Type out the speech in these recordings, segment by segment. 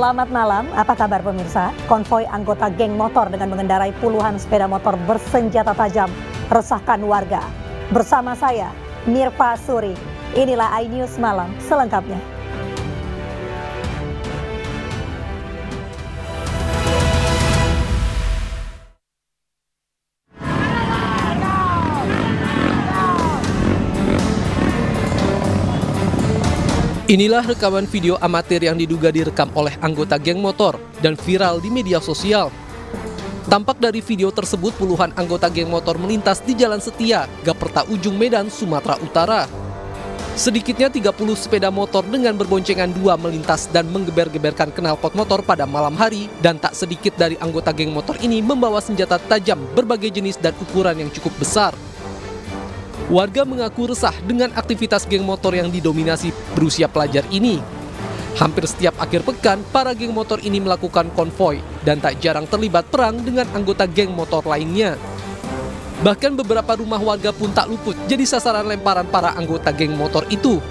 Selamat malam, apa kabar pemirsa? Konvoi anggota geng motor dengan mengendarai puluhan sepeda motor bersenjata tajam resahkan warga. Bersama saya, Mirva Suri. Inilah iNews Malam selengkapnya. Inilah rekaman video amatir yang diduga direkam oleh anggota geng motor dan viral di media sosial. Tampak dari video tersebut puluhan anggota geng motor melintas di Jalan Setia, Gaperta Ujung Medan, Sumatera Utara. Sedikitnya 30 sepeda motor dengan berboncengan dua melintas dan menggeber-geberkan knalpot motor pada malam hari, dan tak sedikit dari anggota geng motor ini membawa senjata tajam berbagai jenis dan ukuran yang cukup besar. Warga mengaku resah dengan aktivitas geng motor yang didominasi berusia pelajar ini. Hampir setiap akhir pekan, para geng motor ini melakukan konvoi dan tak jarang terlibat perang dengan anggota geng motor lainnya. Bahkan beberapa rumah warga pun tak luput jadi sasaran lemparan para anggota geng motor itu.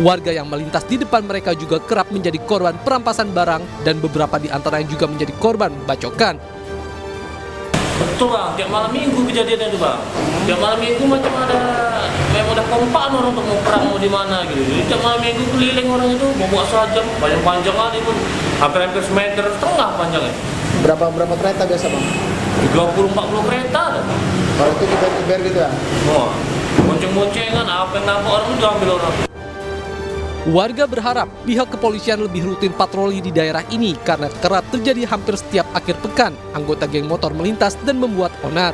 Warga yang melintas di depan mereka juga kerap menjadi korban perampasan barang dan beberapa di antaranya juga menjadi korban bacokan. Betul bang, tiap malam minggu kejadiannya itu bang. Tiap malam minggu macam ada, memang udah kompak orang untuk mau perang mau di mana gitu. Jadi tiap malam minggu keliling orang itu mau bawa sajam, panjang kali pun, hampir semeter setengah panjangnya. Berapa kereta biasa bang? 30-40 kereta ada. Kalau itu kiber gitu ya? Oh, bonceng-boncengan, apa yang nampak orang itu ambil orang. Warga berharap pihak kepolisian lebih rutin patroli di daerah ini karena kerap terjadi hampir setiap akhir pekan anggota geng motor melintas dan membuat onar.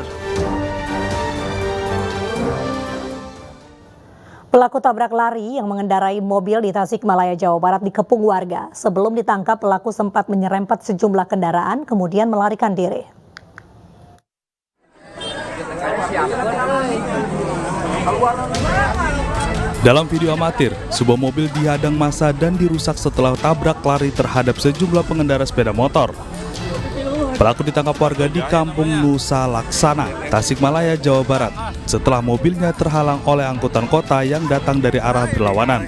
Pelaku tabrak lari yang mengendarai mobil di Tasikmalaya, Jawa Barat dikepung warga. Sebelum ditangkap, pelaku sempat menyerempet sejumlah kendaraan kemudian melarikan diri. Dalam video amatir, sebuah mobil dihadang massa dan dirusak setelah tabrak lari terhadap sejumlah pengendara sepeda motor. Pelaku ditangkap warga di Kampung Nusa Laksana, Tasikmalaya, Jawa Barat, setelah mobilnya terhalang oleh angkutan kota yang datang dari arah berlawanan.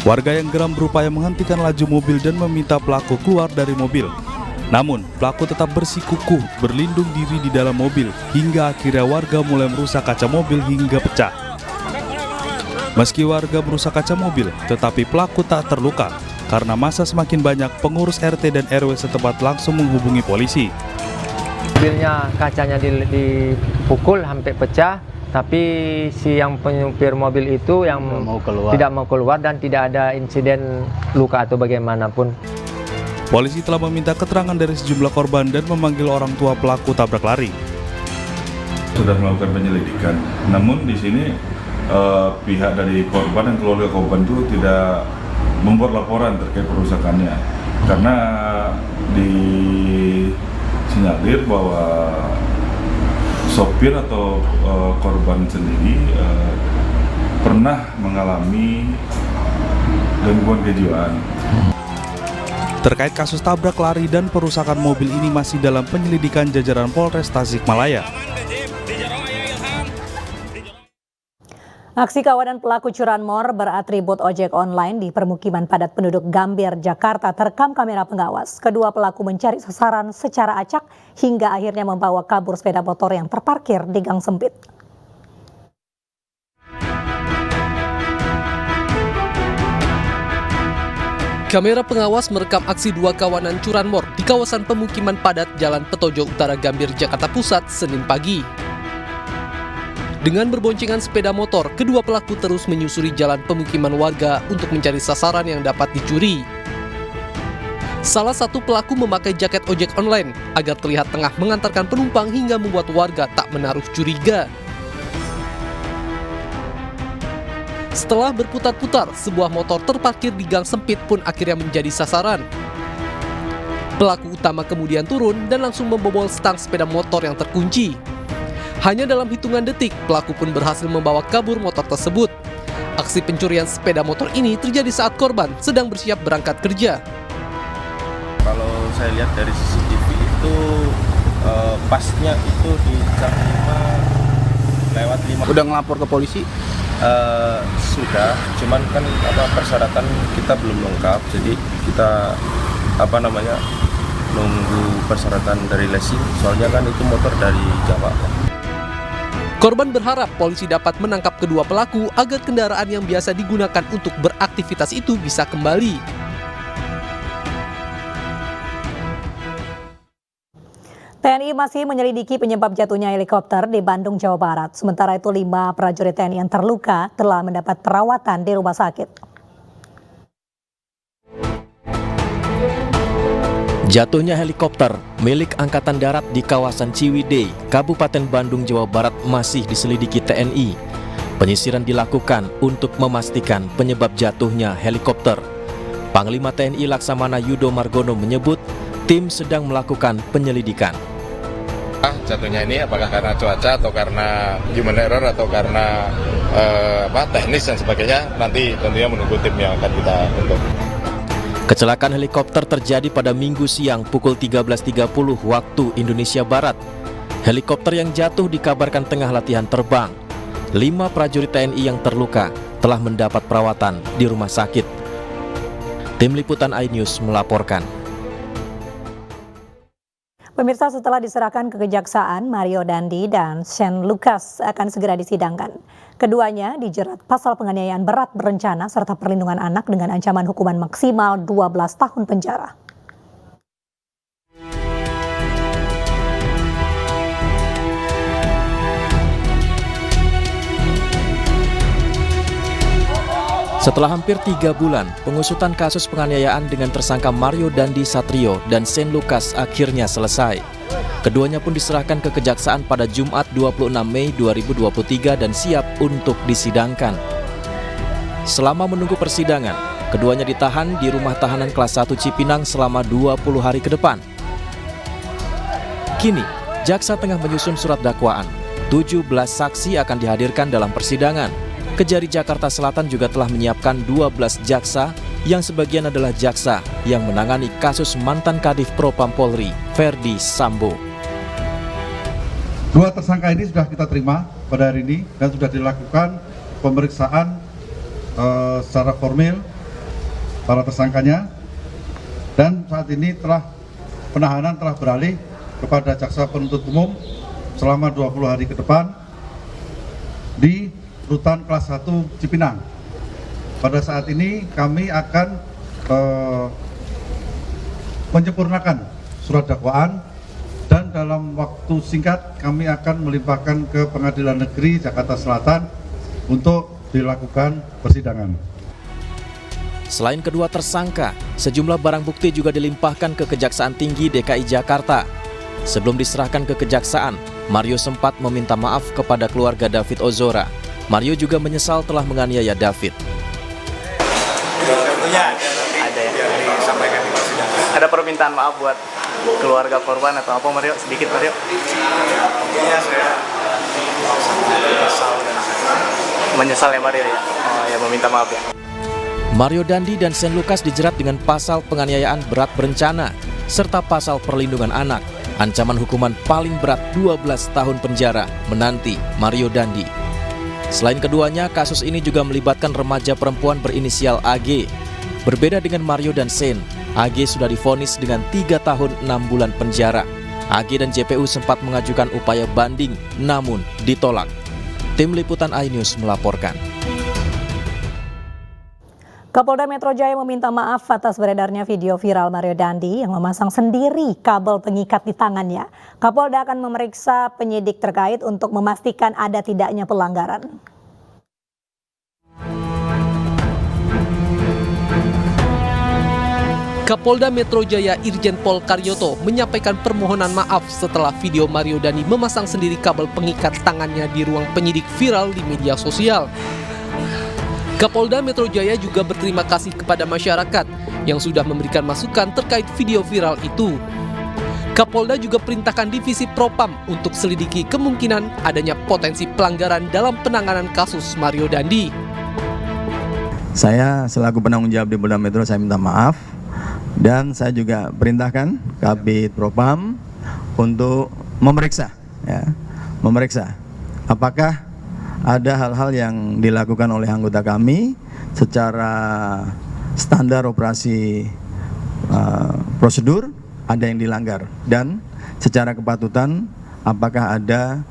Warga yang geram berupaya menghentikan laju mobil dan meminta pelaku keluar dari mobil. Namun, pelaku tetap bersikukuh berlindung diri di dalam mobil, hingga akhirnya warga mulai merusak kaca mobil hingga pecah. Meski warga merusak kaca mobil, tetapi pelaku tak terluka. Karena massa semakin banyak, pengurus RT dan RW setempat langsung menghubungi polisi. Mobilnya kacanya dipukul hampir pecah, tapi si yang penyupir mobil itu yang tidak mau keluar dan tidak ada insiden luka atau bagaimanapun. Polisi telah meminta keterangan dari sejumlah korban dan memanggil orang tua pelaku tabrak lari. Sudah melakukan penyelidikan, namun di sini pihak dari korban dan keluarga korban itu tidak membuat laporan terkait perusakannya karena disinyalir bahwa sopir atau korban sendiri pernah mengalami gangguan kejiwaan. Terkait kasus tabrak lari dan perusakan mobil ini masih dalam penyelidikan jajaran Polres Tasikmalaya. Aksi kawanan pelaku curanmor beratribut ojek online di permukiman padat penduduk Gambir, Jakarta terekam kamera pengawas. Kedua pelaku mencari sasaran secara acak hingga akhirnya membawa kabur sepeda motor yang terparkir di gang sempit. Kamera pengawas merekam aksi dua kawanan curanmor di kawasan pemukiman padat Jalan Petojo Utara, Gambir, Jakarta Pusat, Senin pagi. Dengan berboncengan sepeda motor, kedua pelaku terus menyusuri jalan pemukiman warga untuk mencari sasaran yang dapat dicuri. Salah satu pelaku memakai jaket ojek online agar terlihat tengah mengantarkan penumpang hingga membuat warga tak menaruh curiga. Setelah berputar-putar, sebuah motor terparkir di gang sempit pun akhirnya menjadi sasaran. Pelaku utama kemudian turun dan langsung membobol stang sepeda motor yang terkunci. Hanya dalam hitungan detik, pelaku pun berhasil membawa kabur motor tersebut. Aksi pencurian sepeda motor ini terjadi saat korban sedang bersiap berangkat kerja. Kalau saya lihat dari CCTV itu pasnya itu di jam 5:05. Udah ngelapor ke polisi? Sudah, cuman kan persyaratan kita belum lengkap, jadi kita nunggu persyaratan dari leasing, soalnya kan itu motor dari Jawa. Korban berharap polisi dapat menangkap kedua pelaku agar kendaraan yang biasa digunakan untuk beraktivitas itu bisa kembali. TNI masih menyelidiki penyebab jatuhnya helikopter di Bandung, Jawa Barat. Sementara itu 5 prajurit TNI yang terluka telah mendapat perawatan di rumah sakit. Jatuhnya helikopter milik Angkatan Darat di kawasan Ciwidey, Kabupaten Bandung, Jawa Barat masih diselidiki TNI. Penyisiran dilakukan untuk memastikan penyebab jatuhnya helikopter. Panglima TNI Laksamana Yudo Margono menyebut tim sedang melakukan penyelidikan. Jatuhnya ini apakah karena cuaca atau karena human error atau karena teknis dan sebagainya, nanti tentunya menunggu tim yang akan kita bentuk. Kecelakaan helikopter terjadi pada Minggu siang pukul 13.30 waktu Indonesia Barat. Helikopter yang jatuh dikabarkan tengah latihan terbang. 5 prajurit TNI yang terluka telah mendapat perawatan di rumah sakit. Tim Liputan iNews melaporkan. Pemirsa, setelah diserahkan ke Kejaksaan, Mario Dandi dan Shane Lucas akan segera disidangkan. Keduanya dijerat pasal penganiayaan berat berencana serta perlindungan anak dengan ancaman hukuman maksimal 12 tahun penjara. Setelah hampir 3 bulan, pengusutan kasus penganiayaan dengan tersangka Mario Dandi Satrio dan Shane Lucas akhirnya selesai. Keduanya pun diserahkan ke Kejaksaan pada Jumat 26 Mei 2023 dan siap untuk disidangkan. Selama menunggu persidangan, keduanya ditahan di rumah tahanan kelas 1 Cipinang selama 20 hari ke depan. Kini, jaksa tengah menyusun surat dakwaan. 17 saksi akan dihadirkan dalam persidangan. Kejari Jakarta Selatan juga telah menyiapkan 12 jaksa yang sebagian adalah jaksa yang menangani kasus mantan Kadif Propam Polri, Verdi Sambo. 2 tersangka ini sudah kita terima pada hari ini dan sudah dilakukan pemeriksaan secara formil para tersangkanya, dan saat ini penahanan telah beralih kepada jaksa penuntut umum selama 20 hari ke depan di rutan kelas 1 Cipinang. Pada saat ini kami akan menyempurnakan surat dakwaan dan dalam waktu singkat kami akan melimpahkan ke Pengadilan Negeri Jakarta Selatan untuk dilakukan persidangan. Selain kedua tersangka, sejumlah barang bukti juga dilimpahkan ke Kejaksaan Tinggi DKI Jakarta. Sebelum diserahkan ke Kejaksaan, Mario sempat meminta maaf kepada keluarga David Ozora. Mario juga menyesal telah menganiaya David. Ada permintaan maaf buat keluarga korban atau apa, Mario? Sedikit, Mario. Iya, saya menyesal ya, Mario ya. Oh ya, meminta maaf ya. Mario Dandi dan Shane Lucas dijerat dengan pasal penganiayaan berat berencana serta pasal perlindungan anak. Ancaman hukuman paling berat 12 tahun penjara menanti Mario Dandi. Selain keduanya, kasus ini juga melibatkan remaja perempuan berinisial AG. Berbeda dengan Mario dan Shane, AG sudah divonis dengan 3 tahun 6 bulan penjara. AG dan JPU sempat mengajukan upaya banding, namun ditolak. Tim Liputan iNews melaporkan. Kapolda Metro Jaya meminta maaf atas beredarnya video viral Mario Dandi yang memasang sendiri kabel pengikat di tangannya. Kapolda akan memeriksa penyidik terkait untuk memastikan ada tidaknya pelanggaran. Kapolda Metro Jaya Irjen Pol Karyoto menyampaikan permohonan maaf setelah video Mario Dandi memasang sendiri kabel pengikat tangannya di ruang penyidik viral di media sosial. Kapolda Metro Jaya juga berterima kasih kepada masyarakat yang sudah memberikan masukan terkait video viral itu. Kapolda juga perintahkan Divisi Propam untuk selidiki kemungkinan adanya potensi pelanggaran dalam penanganan kasus Mario Dandi. Saya selaku penanggung jawab di Polda Metro, saya minta maaf. Dan saya juga perintahkan Kabid Propam untuk memeriksa apakah ada hal-hal yang dilakukan oleh anggota kami secara standar operasi prosedur ada yang dilanggar dan secara kepatutan apakah ada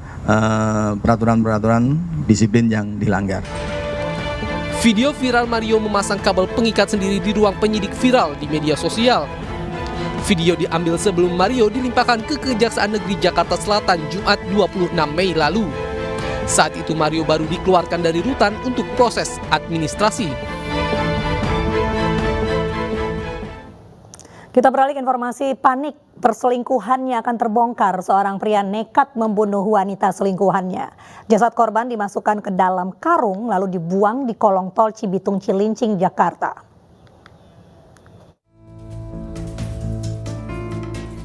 peraturan-peraturan disiplin yang dilanggar. Video viral Mario memasang kabel pengikat sendiri di ruang penyidik viral di media sosial. Video diambil sebelum Mario dilimpahkan ke Kejaksaan Negeri Jakarta Selatan Jumat 26 Mei lalu. Saat itu Mario baru dikeluarkan dari rutan untuk proses administrasi. Kita beralih ke informasi panik. Perselingkuhannya akan terbongkar. Seorang pria nekat membunuh wanita selingkuhannya. Jasad korban dimasukkan ke dalam karung lalu dibuang di kolong tol Cibitung Cilincing, Jakarta.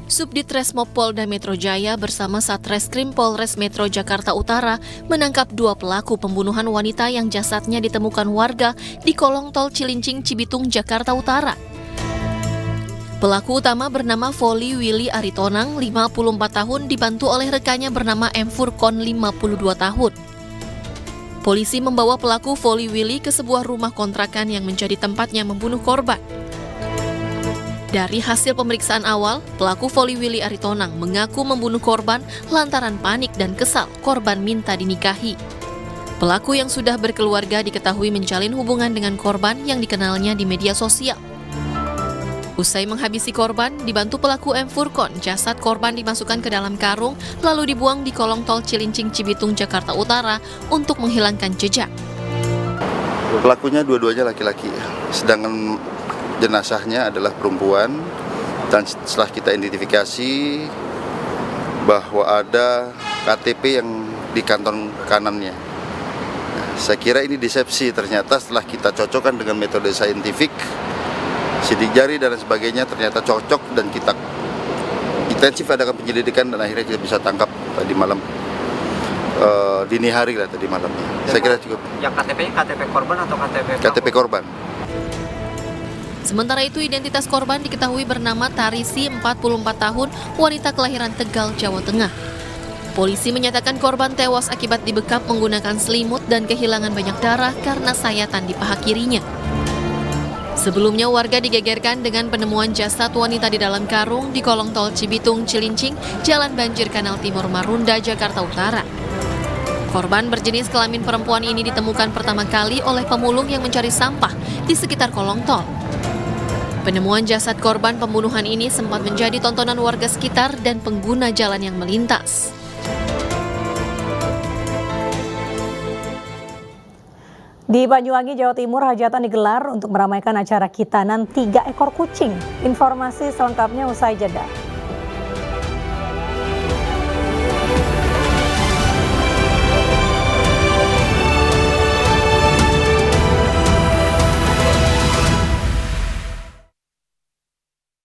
Subditresmob Polda Metro Jaya bersama Satreskrim Polres Metro Jakarta Utara menangkap 2 pelaku pembunuhan wanita yang jasadnya ditemukan warga di kolong tol Cilincing Cibitung, Jakarta Utara. Pelaku utama bernama Voli Willy Aritonang, 54 tahun, dibantu oleh rekannya bernama M. Furkon, 52 tahun. Polisi membawa pelaku Voli Willy ke sebuah rumah kontrakan yang menjadi tempatnya membunuh korban. Dari hasil pemeriksaan awal, pelaku Voli Willy Aritonang mengaku membunuh korban lantaran panik dan kesal korban minta dinikahi. Pelaku yang sudah berkeluarga diketahui menjalin hubungan dengan korban yang dikenalnya di media sosial. Usai menghabisi korban, dibantu pelaku M. Furkon, jasad korban dimasukkan ke dalam karung lalu dibuang di kolong tol Cilincing Cibitung, Jakarta Utara untuk menghilangkan jejak. Pelakunya dua-duanya laki-laki, sedangkan jenazahnya adalah perempuan, dan setelah kita identifikasi bahwa ada KTP yang di kantong kanannya. Saya kira ini disepsi, ternyata setelah kita cocokkan dengan metode saintifik, sidik jari dan sebagainya ternyata cocok, dan kita intensif adakan penyelidikan dan akhirnya kita bisa tangkap tadi malam, dini hari lah tadi malamnya. Saya kira cukup. Yang KTP korban atau KTP korban. Sementara itu identitas korban diketahui bernama Tarisi, 44 tahun, wanita kelahiran Tegal, Jawa Tengah. Polisi menyatakan korban tewas akibat dibekap menggunakan selimut dan kehilangan banyak darah karena sayatan di paha kirinya. Sebelumnya warga digegerkan dengan penemuan jasad wanita di dalam karung di kolong tol Cibitung Cilincing, Jalan Banjir Kanal Timur Marunda, Jakarta Utara. Korban berjenis kelamin perempuan ini ditemukan pertama kali oleh pemulung yang mencari sampah di sekitar kolong tol. Penemuan jasad korban pembunuhan ini sempat menjadi tontonan warga sekitar dan pengguna jalan yang melintas. Di Banyuwangi, Jawa Timur, hajatan digelar untuk meramaikan acara khitanan 3 ekor kucing. Informasi selengkapnya usai jeda.